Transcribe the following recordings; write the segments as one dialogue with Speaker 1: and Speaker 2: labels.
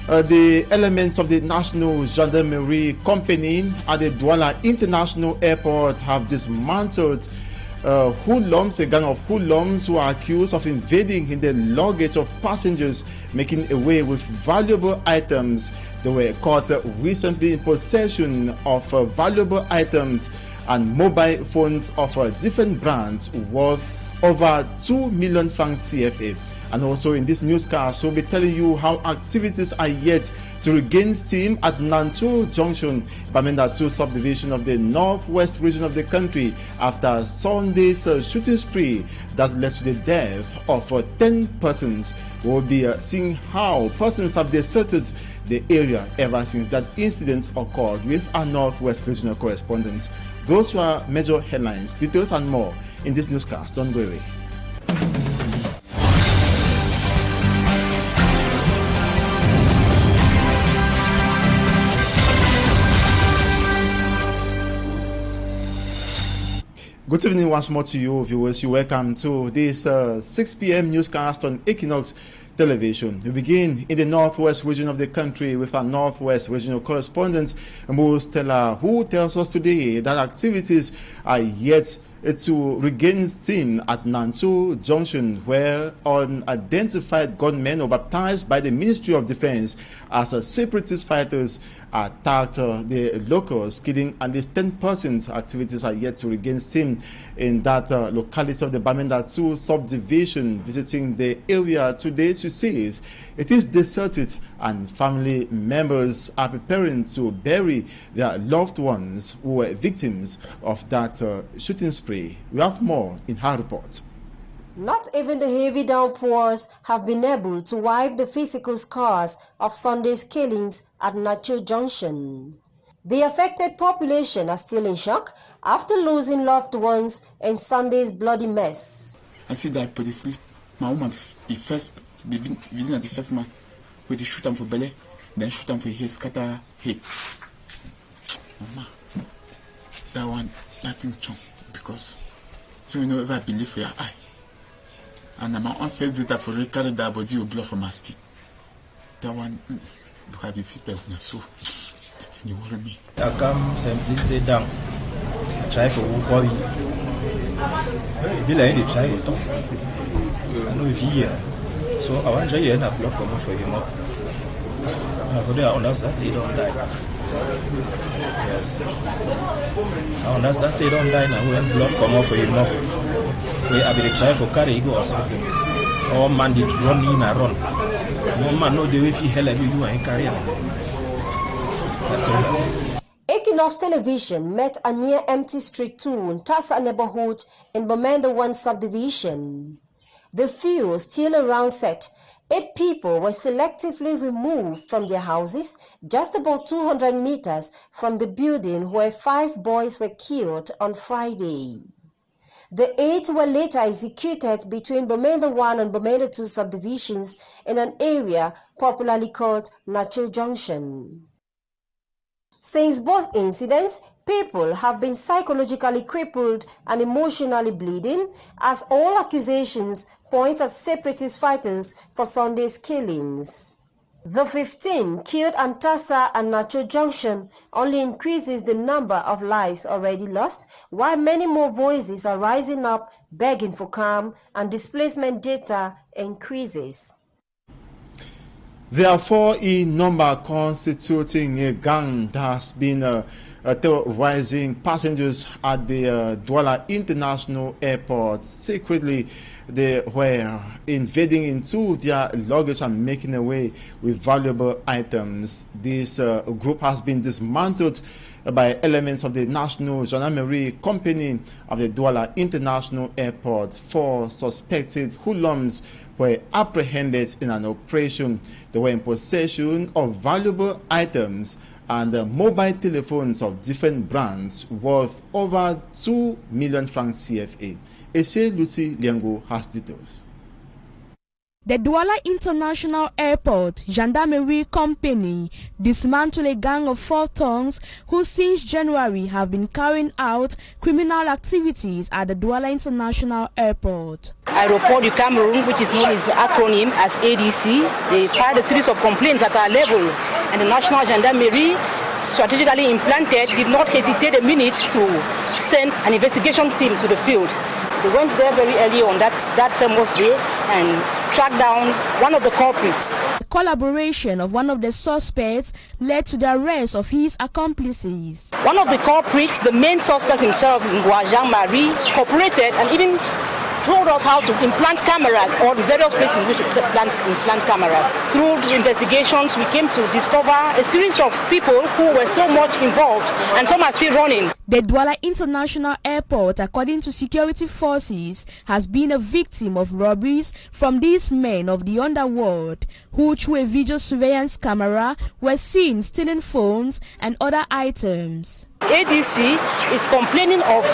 Speaker 1: The elements of the National Gendarmerie Company at the Duala International Airport have dismantled hoodlums, a gang of hoodlums who are accused of invading in the luggage of passengers, making away with valuable items. They were caught recently in possession of valuable items and mobile phones of different brands worth over 2 million francs CFA. And also in this newscast, we'll be telling you how activities are yet to regain steam at Nancho Junction, Bamenda 2 subdivision of the northwest region of the country, after Sunday's shooting spree that led to the death of 10 persons. We'll be seeing how persons have deserted the area ever since that incident occurred with our northwest regional correspondent. Those were major headlines, details and more in this newscast. Don't go away. Good evening once more to you, viewers. You're welcome to this 6 p.m. newscast on Equinoxe television. We begin in the northwest region of the country with our northwest regional correspondent, Nous, who tells us today that activities are yet to regain steam at Nancho Junction, where unidentified gunmen, baptized by the Ministry of Defense as separatist fighters, attacked the locals, killing at least 10 persons. Activities are yet to regain steam in that locality of the Bamenda 2 subdivision. Visiting the area today, she says it is deserted and family members are preparing to bury their loved ones who were victims of that shooting spree. We have more in her report.
Speaker 2: Not even the heavy downpours have been able to wipe the physical scars of Sunday's killings at Nancho Junction. The affected population are still in shock after losing loved ones in Sunday's bloody mess.
Speaker 3: I see that pretty sleep. My woman be within the first man where they shoot him for belly, then shoot him for his scatter head. Mama, that one, nothing chunk. Because so you know if I believe for your eye. And I'm on face data for carry that body will blow from my stick. That one because you see that so that you worry me.
Speaker 4: I come simply stay down. I try for work. If you like try to talk something. I know if you hear. So I want to hear a block for him up. For there on us that he don't die. Yes. And that's it don't die now. When blood come off for him up. We have been trying for carry go or something. Or man did run in and run. No man know the way if he hell every you and carry on. That's all.
Speaker 2: Equinoxe television met a near empty street 2 in Tassa neighborhood in Bamenda 1 subdivision. The few still around said 8 people were selectively removed from their houses just about 200 meters from the building where 5 boys were killed on Friday. The 8 were later executed between Bamenda 1 and Bamenda 2 subdivisions in an area popularly called Nancho Junction. Since both incidents, people have been psychologically crippled and emotionally bleeding, as all accusations point at separatist fighters for Sunday's killings. The 15 killed at Tassa and Nancho Junction only increases the number of lives already lost, while many more voices are rising up begging for calm and displacement data increases.
Speaker 1: There are 4 in number constituting a gang that has been terrorizing passengers at the Duala International Airport. Secretly, they were invading into their luggage and making away with valuable items. This group has been dismantled by elements of the National Gendarmerie Company of the Duala International Airport. 4 suspected hoodlums were apprehended in an operation. They were in possession of valuable items and mobile telephones of different brands worth over 2 million francs CFA. Ese Lucy Liango has details.
Speaker 5: The Duala International Airport Gendarmerie Company dismantled a gang of 4 thugs who since January have been carrying out criminal activities at the Duala International Airport.
Speaker 6: Aéroport du Cameroon, which is known as acronym as ADC, they filed a series of complaints at our level, and the National Gendarmerie, strategically implanted, did not hesitate a minute to send an investigation team to the field. They went there very early on that famous day and tracked down one of the culprits.
Speaker 5: The collaboration of one of the suspects led to the arrest of his accomplices.
Speaker 6: One of the culprits, the main suspect himself, Jean-Marie, cooperated and even told us how to implant cameras or various places in which to implant cameras. Through the investigations, we came to discover a series of people who were so much involved, and some are still running.
Speaker 5: The Duala International Airport, according to security forces, has been a victim of robberies from these men of the underworld, who through a video surveillance camera were seen stealing phones and other items.
Speaker 6: ADC is complaining of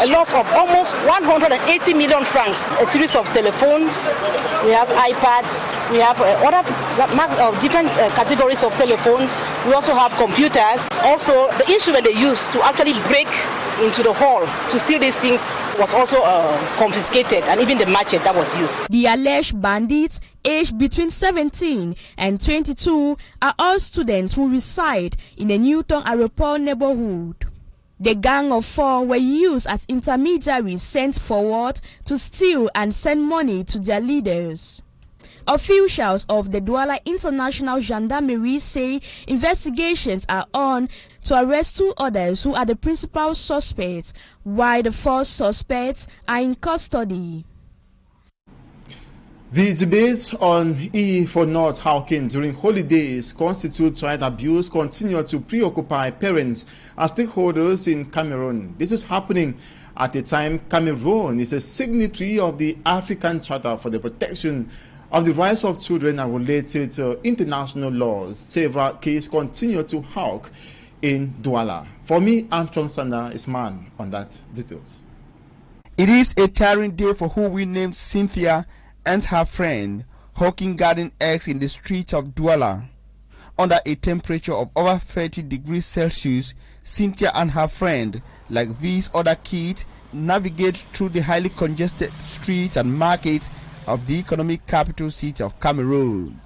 Speaker 6: a loss of almost 180 million francs, a series of telephones, we have iPads, we have other different categories of telephones, we also have computers. Also, the instrument they used to actually break into the hall to steal these things was also confiscated, and even the machete that was used.
Speaker 5: The alleged bandits, aged between 17 and 22, are all students who reside in the Newton Aeroport neighborhood. The gang of 4 were used as intermediaries sent forward to steal and send money to their leaders. Officials of the Duala International Gendarmerie say investigations are on to arrest 2 others who are the principal suspects, while the 4 suspects are in custody.
Speaker 1: The debates on E for not hawking during holidays constitute child abuse continue to preoccupy parents and stakeholders in Cameroon. This is happening at a time Cameroon is a signatory of the African Charter for the Protection of the Rights of Children and related international laws. Several cases continue to hawk in Duala. For me, Armstrong Sander is man on that details.
Speaker 7: It is a tiring day for who we named Cynthia and her friend hawking garden eggs in the streets of Duala. Under a temperature of over 30 degrees Celsius, Cynthia and her friend, like these other kids, navigate through the highly congested streets and markets of the economic capital city of Cameroon.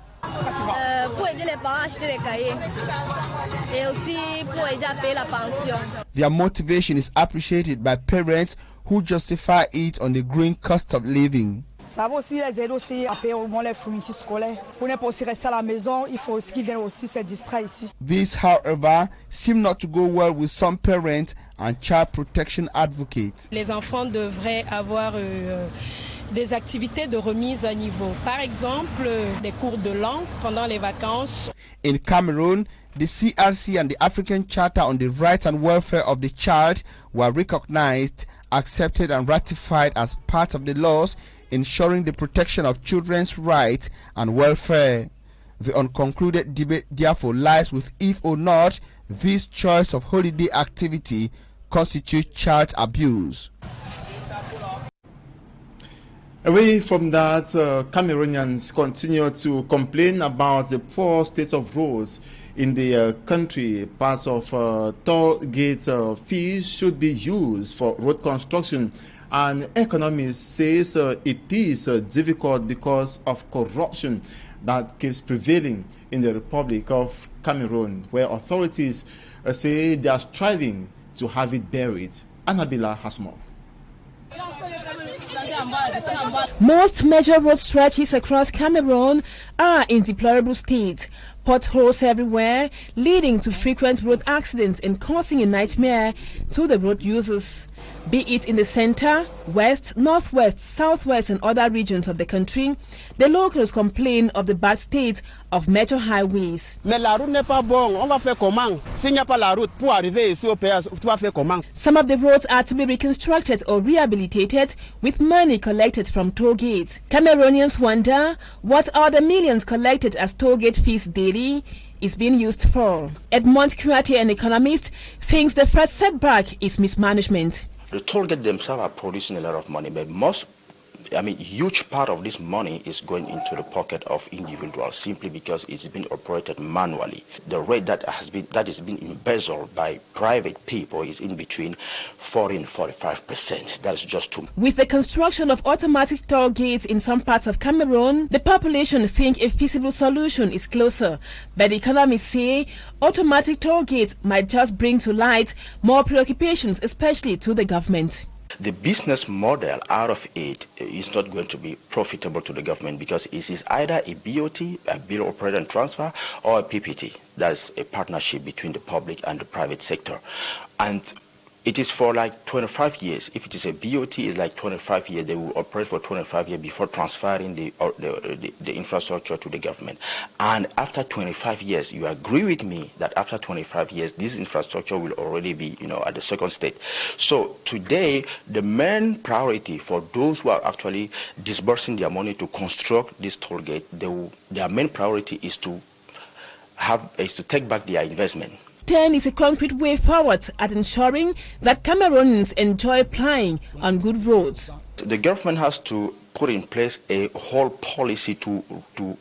Speaker 7: Their motivation is appreciated by parents who justify it on the growing cost of living. This, however, seems not to go well with some parents and child protection advocates.
Speaker 8: Les enfants devraient avoir des activités de remise à niveau. Par exemple, des cours de langue pendant les vacances.
Speaker 7: In Cameroon, the CRC and the African Charter on the Rights and Welfare of the Child were recognized, accepted and ratified as part of the laws ensuring the protection of children's rights and welfare. The unconcluded debate therefore lies with if or not this choice of holiday activity constitutes child abuse.
Speaker 1: Away from that, Cameroonians continue to complain about the poor state of roads in the country. Parts of toll gate fees should be used for road construction, and economists says it is difficult because of corruption that keeps prevailing in the Republic of Cameroon, where authorities say they are striving to have it buried. Annabella has more.
Speaker 9: Most major road stretches across Cameroon are in deplorable state. Potholes everywhere, leading to frequent road accidents and causing a nightmare to the road users. Be it in the center, west, northwest, southwest and other regions of the country, the locals complain of the bad state of major highways. Some of the roads are to be reconstructed or rehabilitated with money collected from toll gates. Cameroonians wonder what are the millions collected as toll gate fees daily is being used for. Edmond Kuate, an economist, thinks the first setback is mismanagement.
Speaker 10: The toll gate themselves are producing a lot of money, but most I mean, huge part of this money is going into the pocket of individuals simply because it's been operated manually. The rate that has been embezzled by private people is in between 40 and 45%. That's just too much.
Speaker 9: With the construction of automatic toll gates in some parts of Cameroon, the population think a feasible solution is closer. But economists say automatic toll gates might just bring to light more preoccupations, especially to the government.
Speaker 10: The business model out of it is not going to be profitable to the government because it is either a BOT, a bill operator and transfer, or a PPT. That's a partnership between the public and the private sector. And it is for like 25 years. If it is a BOT, it's like 25 years. They will operate for 25 years before transferring the infrastructure to the government. And after 25 years, you agree with me that after 25 years, this infrastructure will already be, at the second state. So today, the main priority for those who are actually disbursing their money to construct this toll gate, their main priority is to take back their investment.
Speaker 9: 10 is a concrete way forward at ensuring that Cameroonians enjoy plying on good roads.
Speaker 10: The government has to put in place a whole policy to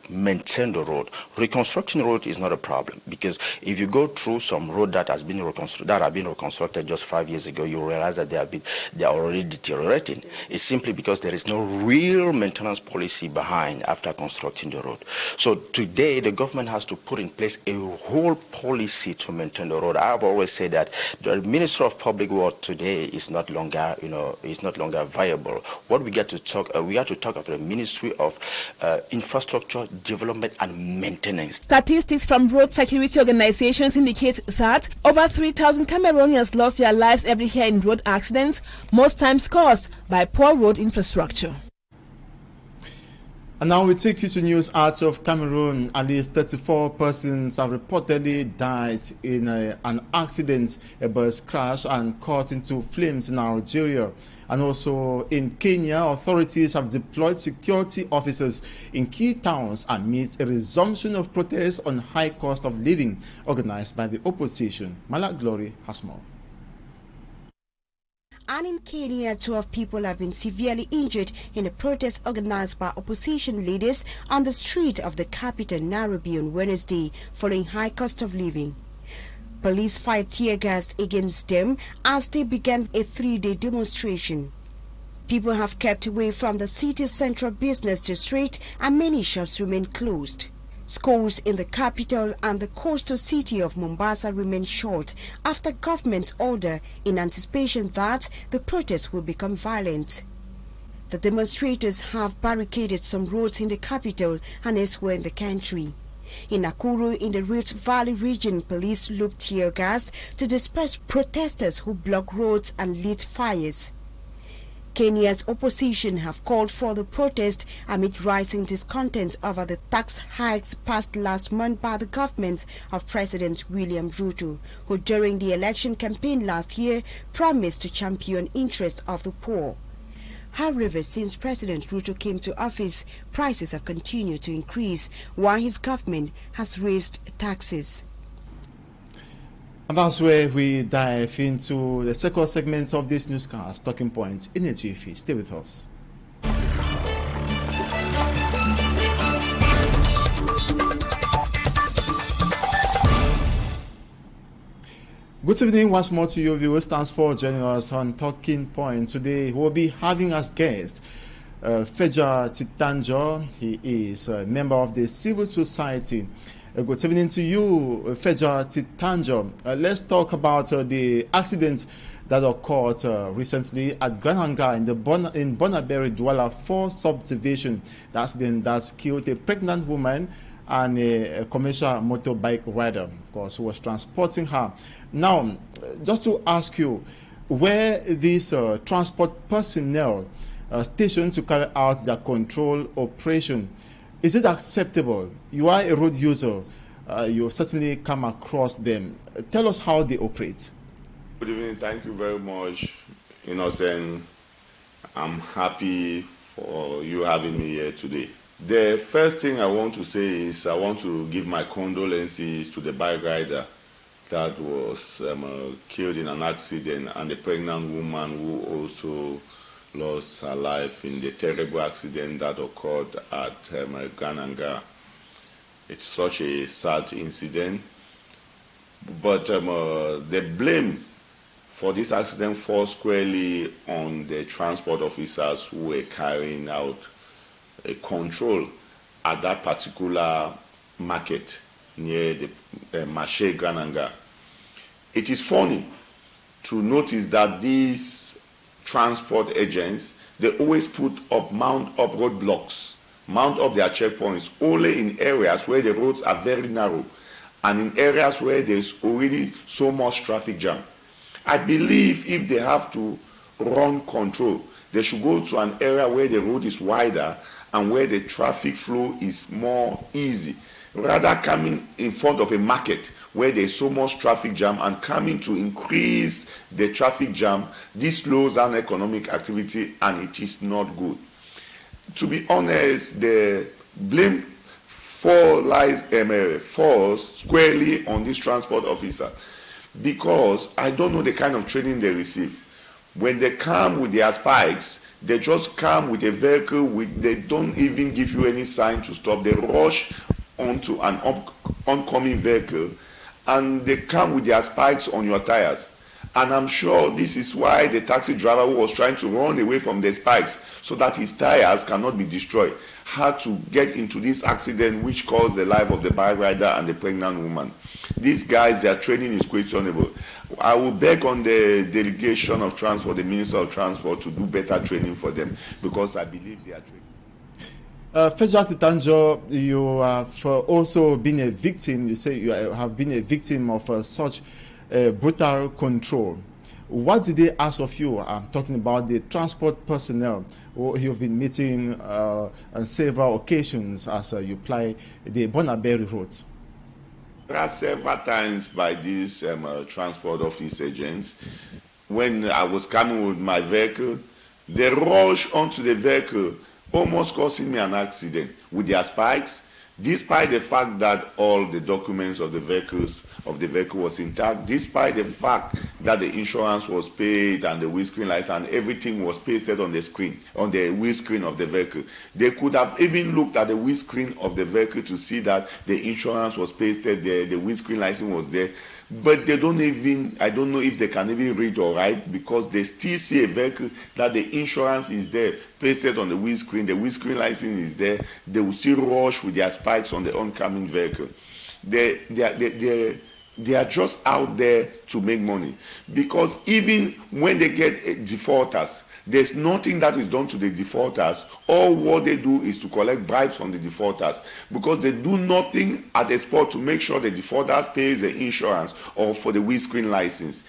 Speaker 10: maintain the road. Reconstructing road is not a problem because if you go through some road that have been reconstructed just 5 years ago, you realize that they are already deteriorating. It's simply because there is no real maintenance policy behind after constructing the road. So today the government has to put in place a whole policy to maintain the road. I've always said that the Ministry of Public Works today is not longer, viable. What we have to talk of the Ministry of Infrastructure, Development and Maintenance.
Speaker 9: Statistics from road security organizations indicate that over 3,000 Cameroonians lost their lives every year in road accidents, most times caused by poor road infrastructure.
Speaker 1: And now we take you to news out of Cameroon. At least 34 persons have reportedly died in an accident, a bus crash and caught into flames in Algeria. And also in Kenya, authorities have deployed security officers in key towns amidst a resumption of protests on high cost of living organized by the opposition. Malak Glory has more.
Speaker 11: And in Kenya, 12 people have been severely injured in a protest organized by opposition leaders on the street of the capital, Nairobi, on Wednesday, following high cost of living. Police fired tear gas against them as they began a 3-day demonstration. People have kept away from the city's central business district and many shops remain closed. Schools in the capital and the coastal city of Mombasa remain shut after government order in anticipation that the protests will become violent. The demonstrators have barricaded some roads in the capital and elsewhere in the country. In Nakuru, in the Rift Valley region, police looped tear gas to disperse protesters who blocked roads and lit fires. Kenya's opposition have called for the protest amid rising discontent over the tax hikes passed last month by the government of President William Ruto, who during the election campaign last year promised to champion interests of the poor. However, since President Ruto came to office, prices have continued to increase while his government has raised taxes.
Speaker 1: And that's where we dive into the second segment of this newscast, Talking Points in a jiffy. Stay with us. Good evening once more to you viewers. Thanks for joining us on Talking Point. Today we'll be having as guest Feja Titanjo. He is a member of the civil society. Good evening to you, Feja Titanjo. Let's talk about the accident that occurred recently at Grananga in Bonaberi Duala 4 subdivision. The accident that killed a pregnant woman and a commercial motorbike rider, of course, who was transporting her. Now, just to ask you, were these transport personnel stationed to carry out their control operation? Is it acceptable? You are a road user. You've certainly come across them. Tell us how they operate.
Speaker 12: Good evening. Thank you very much, Innocent. I'm happy for you having me here today. The first thing I want to say is I want to give my condolences to the bike rider that was killed in an accident and the pregnant woman who also lost her life in the terrible accident that occurred at Gananga. It's such a sad incident, but the blame for this accident falls squarely on the transport officers who were carrying out a control at that particular market near the Marché Gananga. It is funny to notice that these transport agents, they always mount up roadblocks, mount up their checkpoints only in areas where the roads are very narrow and in areas where there's already so much traffic jam. I believe if they have to run control, they should go to an area where the road is wider and where the traffic flow is more easy, rather coming in front of a market where there's so much traffic jam and coming to increase the traffic jam. This slows down economic activity and it is not good. To be honest, the blame falls squarely on this transport officer, because I don't know the kind of training they receive. When they come with their spikes, they just come with a vehicle, they don't even give you any sign to stop. They rush onto an oncoming vehicle and they come with their spikes on your tires. And I'm sure this is why the taxi driver who was trying to run away from the spikes so that his tires cannot be destroyed had to get into this accident which caused the life of the bike rider and the pregnant woman. These guys, their training is questionable. I will beg on the delegation of transport, the Minister of Transport, to do better training for them, because I believe they are trained.
Speaker 1: Fejak Titanjo, you have also been a victim. You say you have been a victim of such brutal control. What did they ask of you? I'm talking about the transport personnel who you've been meeting on several occasions as you ply the Bonaberi roads.
Speaker 12: There are several times by these transport office agents, when I was coming with my vehicle, they rush onto the vehicle, almost causing me an accident with their spikes, despite the fact that all the documents of the vehicle was intact, despite the fact that the insurance was paid and the windscreen lights and everything was pasted on the screen, on the windscreen of the vehicle. They could have even looked at the windscreen of the vehicle to see that the insurance was pasted there, the windscreen license was there. But they don't even, I don't know if they can even read or write, because they still see a vehicle that the insurance is there, pasted on the windscreen license is there. They will still rush with their spikes on the oncoming vehicle. They are just out there to make money, because even when they get defaulters, there's nothing that is done to the defaulters. All what they do is to collect bribes from the defaulters, because they do nothing at the spot to make sure the defaulters pays the insurance or for the windscreen license.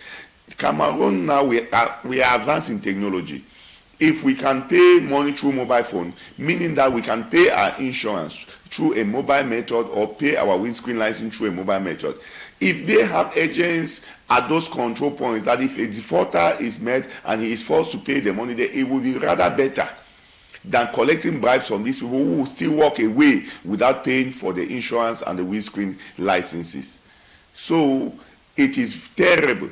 Speaker 12: Cameroon now, we are advancing technology. If we can pay money through mobile phone, meaning that we can pay our insurance through a mobile method or pay our windscreen license through a mobile method. If they have agents at those control points that if a defaulter is met and he is forced to pay the money, then it will be rather better than collecting bribes from these people who will still walk away without paying for the insurance and the windscreen licenses. So it is terrible.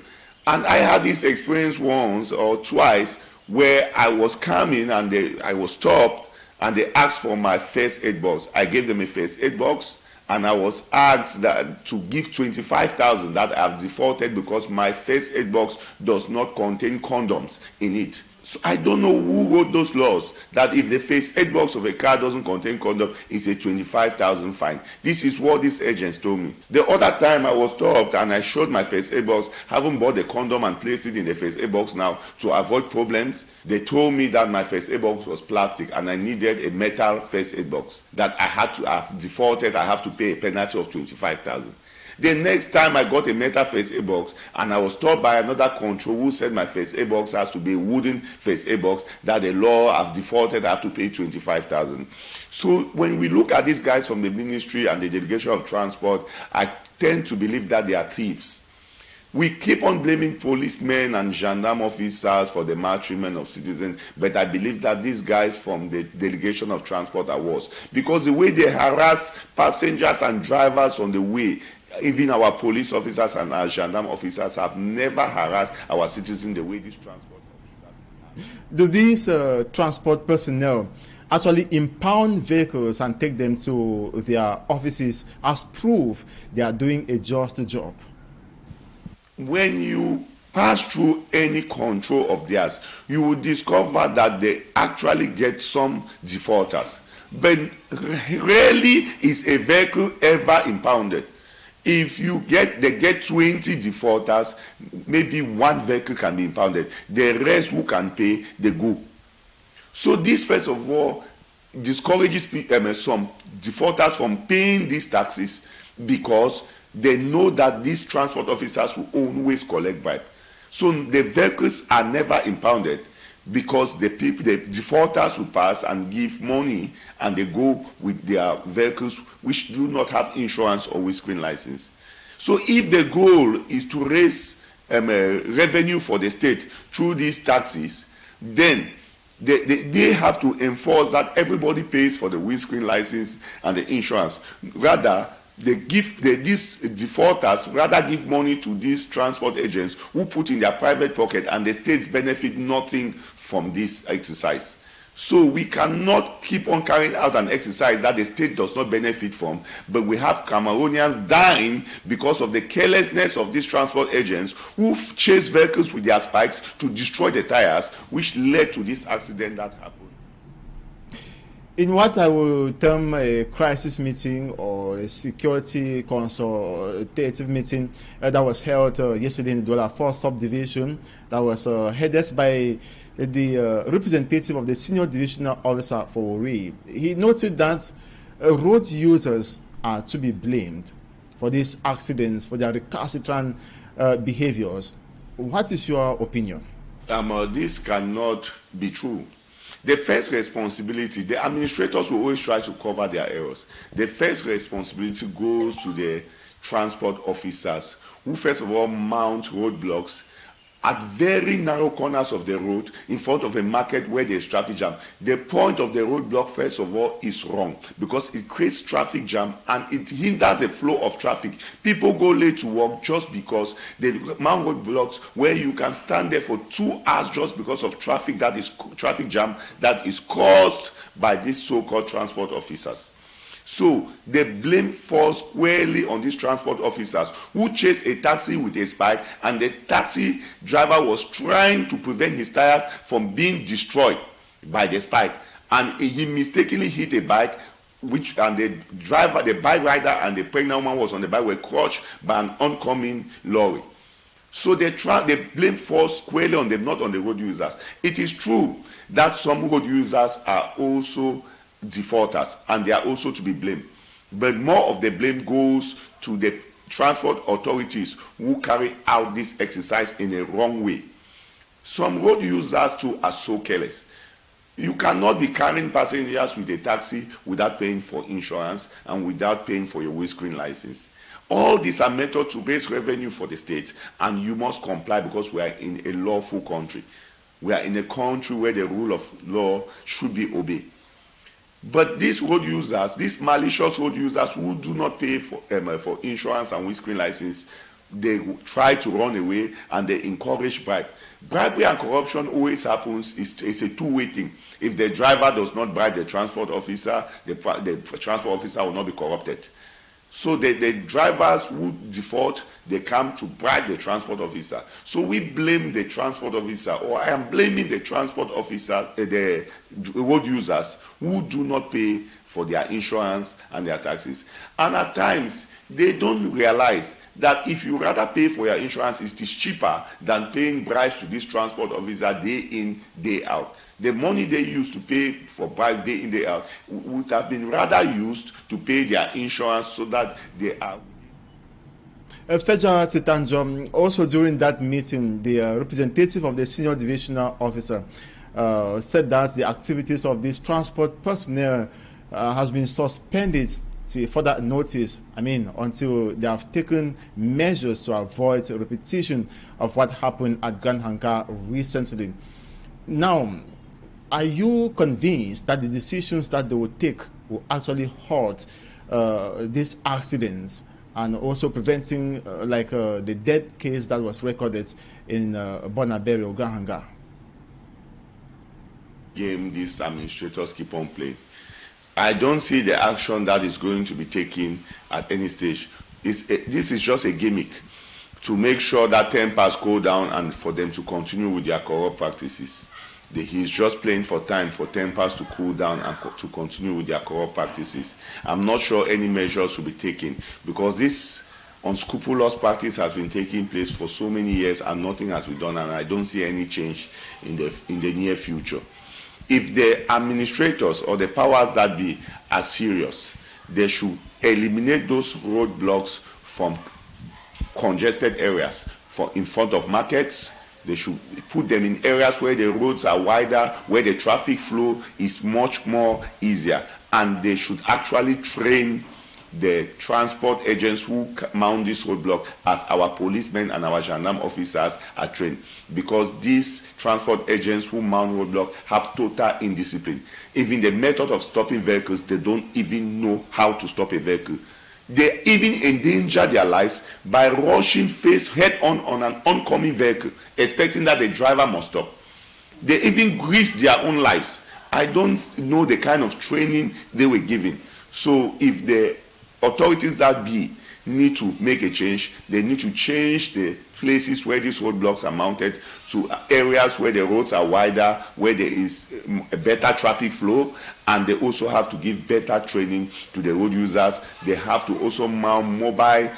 Speaker 12: And I had this experience once or twice where I was coming and I was stopped and they asked for my first aid box. I gave them a first aid box, and I was asked to give 25,000 that I've defaulted because my first aid box does not contain condoms in it. So I don't know who wrote those laws that if the first aid box of a car doesn't contain condom, it's a 25,000 fine. This is what these agents told me. The other time I was stopped and I showed my first aid box, haven't bought the condom and placed it in the first aid box now to avoid problems. They told me that my first aid box was plastic and I needed a metal first aid box, that I had to have defaulted. I have to pay a penalty of 25,000. The next time I got a metal first aid box and I was stopped by another control who said my first aid box has to be a wooden first aid box, that the law I've defaulted, I have to pay 25,000. So when we look at these guys from the ministry and the delegation of transport, I tend to believe that they are thieves. We keep on blaming policemen and gendarme officers for the maltreatment of citizens, but I believe that these guys from the delegation of transport are worse, because the way they harass passengers and drivers on the way, even our police officers and our gendarme officers have never harassed our citizens the way these transport officers.
Speaker 1: Do these transport personnel actually impound vehicles and take them to their offices as proof they are doing a just job?
Speaker 12: When you pass through any control of theirs, you will discover that they actually get some defaulters. But rarely is a vehicle ever impounded. If they get 20 defaulters, maybe one vehicle can be impounded. The rest who can pay, they go. So this, first of all, discourages some defaulters from paying these taxes because they know that these transport officers will always collect bribe. So the vehicles are never impounded because the defaulters will pass and give money and they go with their vehicles which do not have insurance or windscreen license. So if the goal is to raise revenue for the state through these taxes, then they have to enforce that everybody pays for the windscreen license and the insurance. Rather, these defaulters rather give money to these transport agents who put in their private pocket, and the states benefit nothing from this exercise. So we cannot keep on carrying out an exercise that the state does not benefit from, but we have Cameroonians dying because of the carelessness of these transport agents who chase vehicles with their spikes to destroy the tires, which led to this accident that happened.
Speaker 1: In what I will term a crisis meeting or a security consultative meeting that was held yesterday in the Duala 4 subdivision, that was headed by the representative of the senior divisional officer for Robbery, he noted that road users are to be blamed for these accidents, for their recalcitrant behaviors. What is your opinion?
Speaker 12: This cannot be true. The first responsibility, the administrators will always try to cover their errors. The first responsibility goes to the transport officers, who first of all mount roadblocks at very narrow corners of the road in front of a market where there's traffic jam. The point of the roadblock, first of all, is wrong because it creates traffic jam and it hinders the flow of traffic. People go late to work just because they mount roadblocks where you can stand there for 2 hours just because of traffic jam that is caused by these so-called transport officers. So the blame falls squarely on these transport officers who chased a taxi with a spike, and the taxi driver was trying to prevent his tire from being destroyed by the spike, and he mistakenly hit a bike, and the driver, the bike rider, and the pregnant woman was on the bike were crushed by an oncoming lorry. So the blame falls squarely on them, not on the road users. It is true that some road users are also defaulters and they are also to be blamed, but more of the blame goes to the transport authorities who carry out this exercise in a wrong way. Some road users too are so careless. You cannot be carrying passengers with a taxi without paying for insurance and without paying for your windscreen license. All these are methods to raise revenue for the state, and you must comply because we are in a lawful country. We are in a country where the rule of law should be obeyed. But these road users, these malicious road users who do not pay for insurance and windscreen license, they try to run away and they encourage bribe. Bribery and corruption always happens. It's a two-way thing. If the driver does not bribe the transport officer, the transport officer will not be corrupted. So the drivers who default, they come to bribe the transport officer. So we blame the transport officer, or I am blaming the transport officer, the road users who do not pay for their insurance and their taxes. And at times, they don't realize that if you rather pay for your insurance, it is cheaper than paying bribes to this transport officer day in, day out. The money they used to pay for bribes day in, day out would have been rather used to pay their insurance so that they are.
Speaker 1: Federal Titanjo, also during that meeting, the representative of the senior divisional officer said that the activities of this transport personnel has been suspended to further notice, until they have taken measures to avoid a repetition of what happened at Grand Hangar recently. Now, are you convinced that the decisions that they will take will actually halt these accidents and also preventing the death case that was recorded in Bonaberi or Grand Hangar?
Speaker 12: game these administrators keep on playing. I don't see the action that is going to be taken at any stage. This is just a gimmick to make sure that tempers cool down and for them to continue with their corrupt practices. He's just playing for time for tempers to cool down and to continue with their corrupt practices. I'm not sure any measures will be taken because this unscrupulous practice has been taking place for so many years and nothing has been done, and I don't see any change in the near future. If the administrators or the powers that be are serious, they should eliminate those roadblocks from congested areas in front of markets. They should put them in areas where the roads are wider, where the traffic flow is much more easier, and they should actually train the transport agents who mount this roadblock as our policemen and our gendarme officers are trained, because these transport agents who mount roadblock have total indiscipline. Even the method of stopping vehicles, they don't even know how to stop a vehicle. They even endanger their lives by rushing face head-on on an oncoming vehicle, expecting that the driver must stop. They even risk their own lives. I don't know the kind of training they were given. So if the authorities that be need to make a change, they need to change the places where these roadblocks are mounted to areas where the roads are wider, where there is a better traffic flow, and they also have to give better training to the road users. They have to also mount mobile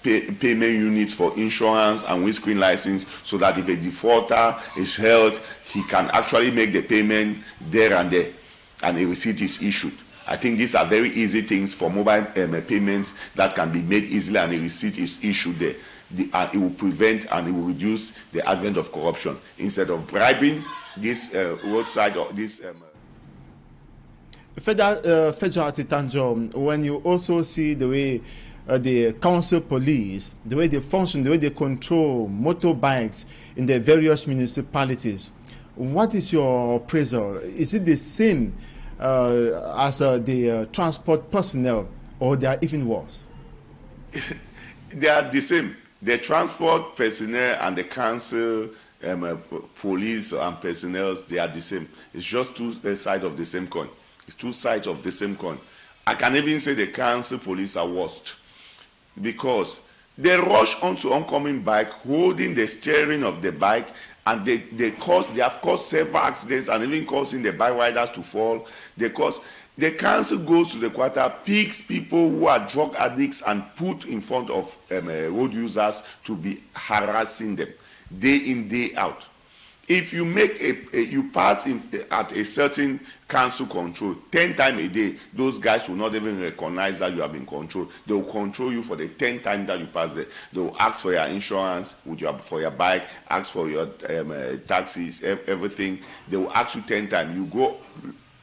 Speaker 12: payment units for insurance and windscreen license, so that if a defaulter is held, he can actually make the payment there and there, and a receipt is issued. I think these are very easy things for mobile payments that can be made easily, and a receipt is issued there. It will prevent and it will reduce the advent of corruption instead of bribing this roadside or this.
Speaker 1: Federal Tanjo, when you also see the way the council police, the way they function, the way they control motorbikes in the various municipalities, what is your appraisal? Is it the same as the transport personnel, or they are even worse?
Speaker 12: They are the same. The transport personnel and the council police and personnel, they are the same. It's just two sides of the same coin. It's two sides of the same coin. I can even say the council police are worst, because they rush onto oncoming bike, holding the steering of the bike, and they have caused several accidents and even causing the bike riders to fall. The council goes to the quarter, picks people who are drug addicts and put in front of road users to be harassing them day in, day out. If you make you pass at a certain council control 10 times a day, those guys will not even recognize that you have been controlled. They will control you for the 10th time that you pass there. They will ask for your insurance for your bike, ask for your taxis, everything. They will ask you 10 times. You go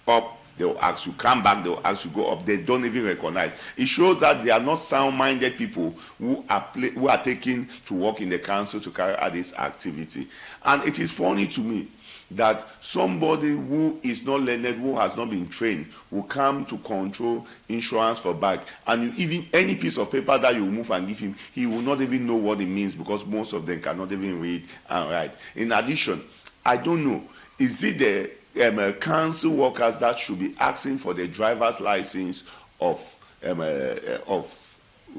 Speaker 12: up, they will ask you, come back, they will ask you, go up. They don't even recognize. It shows that they are not sound-minded people who are taken to work in the council to carry out this activity. And it is funny to me that somebody who is not learned, who has not been trained, will come to control insurance for bike, and even any piece of paper that you move and give him, he will not even know what it means, because most of them cannot even read and write. In addition, I don't know, is it the council workers that should be asking for the driver's license of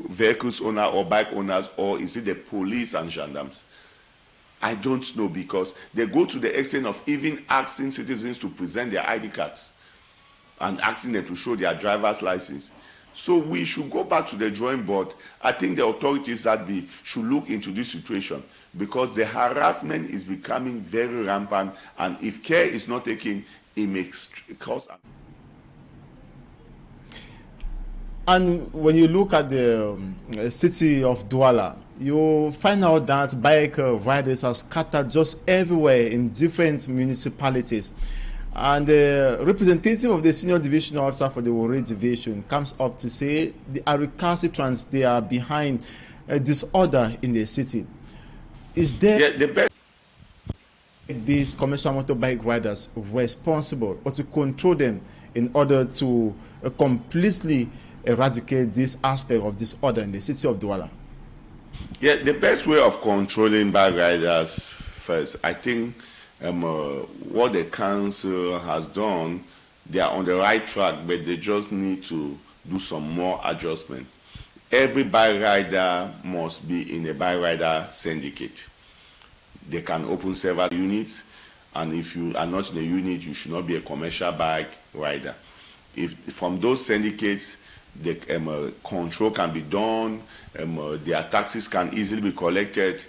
Speaker 12: vehicles owner or bike owners, or is it the police and gendarmes? I don't know, because they go to the extent of even asking citizens to present their ID cards and asking them to show their driver's license. So we should go back to the drawing board. I think the authorities that be should look into this situation, because the harassment is becoming very rampant, and if care is not taken, it makes cause.
Speaker 1: And when you look at the city of Duala, you find out that bike riders are scattered just everywhere in different municipalities. And the representative of the senior division officer for the Warri division comes up to say the recalcitrants, they are behind disorder in the city. Is there these commercial motorbike riders responsible, or to control them in order to completely eradicate this aspect of disorder in the city of Duala?
Speaker 12: Yeah, the best way of controlling bike riders, first, I think what the council has done, they are on the right track, but they just need to do some more adjustment. Every bike rider must be in a bike rider syndicate. They can open several units, and if you are not in a unit, you should not be a commercial bike rider. If from those syndicates, the control can be done, their taxes can easily be collected.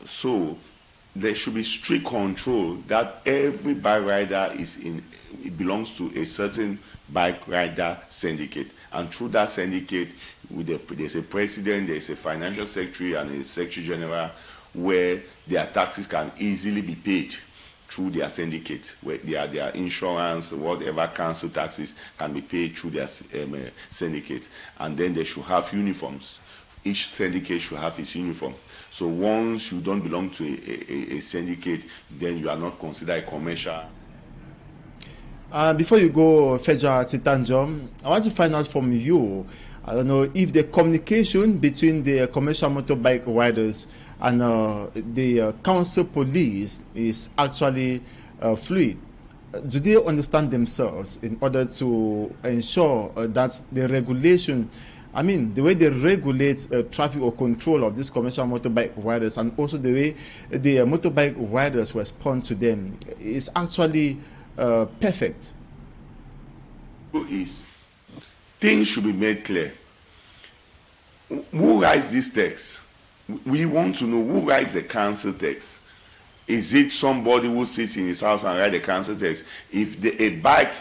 Speaker 12: So there should be strict control that every bike rider it belongs to a certain bike rider syndicate, and through that syndicate, there's a president, there's a financial secretary, and a secretary general, where their taxes can easily be paid through their syndicate, where their insurance, whatever council taxes can be paid through their syndicate. And then they should have uniforms. Each syndicate should have its uniform. So once you don't belong to a syndicate, then you are not considered a commercial.
Speaker 1: Before you go, Feja Titanjom, I want to find out from you, I don't know, if the communication between the commercial motorbike riders and the council police is actually fluid. Do they understand themselves in order to ensure that the regulation, I mean, the way they regulate traffic or control of these commercial motorbike riders, and also the way the motorbike riders respond to them, is actually perfect?
Speaker 12: Things should be made clear. Who writes this text? We want to know who writes the council text. Is it somebody who sits in his house and writes the council text? If a bike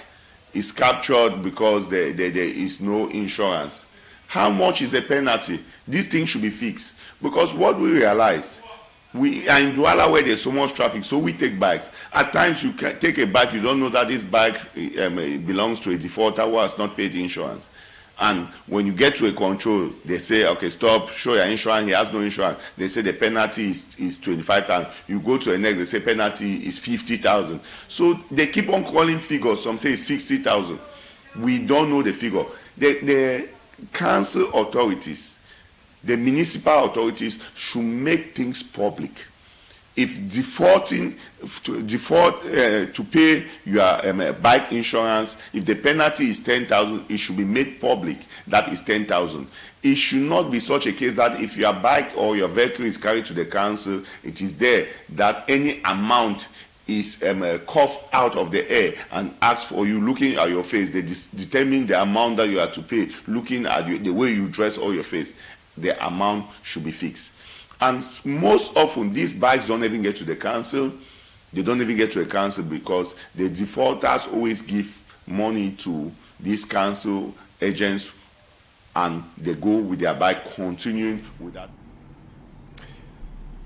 Speaker 12: is captured because there is no insurance, how much is the penalty? This thing should be fixed. Because what we realize, we are in Duala where there's so much traffic, so we take bikes. At times you can take a bike, you don't know that this bike belongs to a defaulter who has not paid the insurance. And when you get to a control, they say, okay, stop, show your insurance, he has no insurance. They say the penalty is 25,000. You go to the next, they say penalty is 50,000. So they keep on calling figures. Some say it's 60,000. We don't know the figure. The council authorities, the municipal authorities should make things public. If defaulting to pay your bike insurance, if the penalty is 10,000, it should be made public that is 10,000. It should not be such a case that if your bike or your vehicle is carried to the council, it is there that any amount is coughed out of the air and asked for you, looking at your face. They determine the amount that you have to pay, looking at the way you dress or your face. The amount should be fixed. And most often, these bikes don't even get to the council. They don't even get to a council because the defaulters always give money to these council agents, and they go with their bike, continuing with that.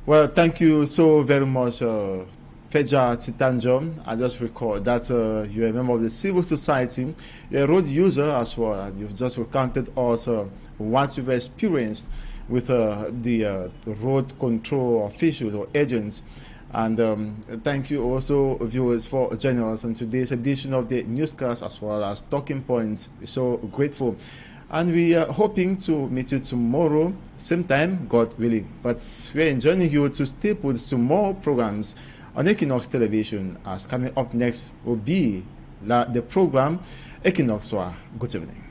Speaker 1: Well, thank you so very much, Feja Titanjom. I just recall that you're a member of the civil society, you're a road user as well, and you've just recounted also what you've experienced with the road control officials or agents. And thank you also, viewers, for joining us on today's edition of the newscast as well as Talking Points. We're so grateful. And we are hoping to meet you tomorrow, same time, God willing. But we're enjoying you to stay put to more programs on Equinoxe Television, as coming up next will be the program Equinoxe. Good evening.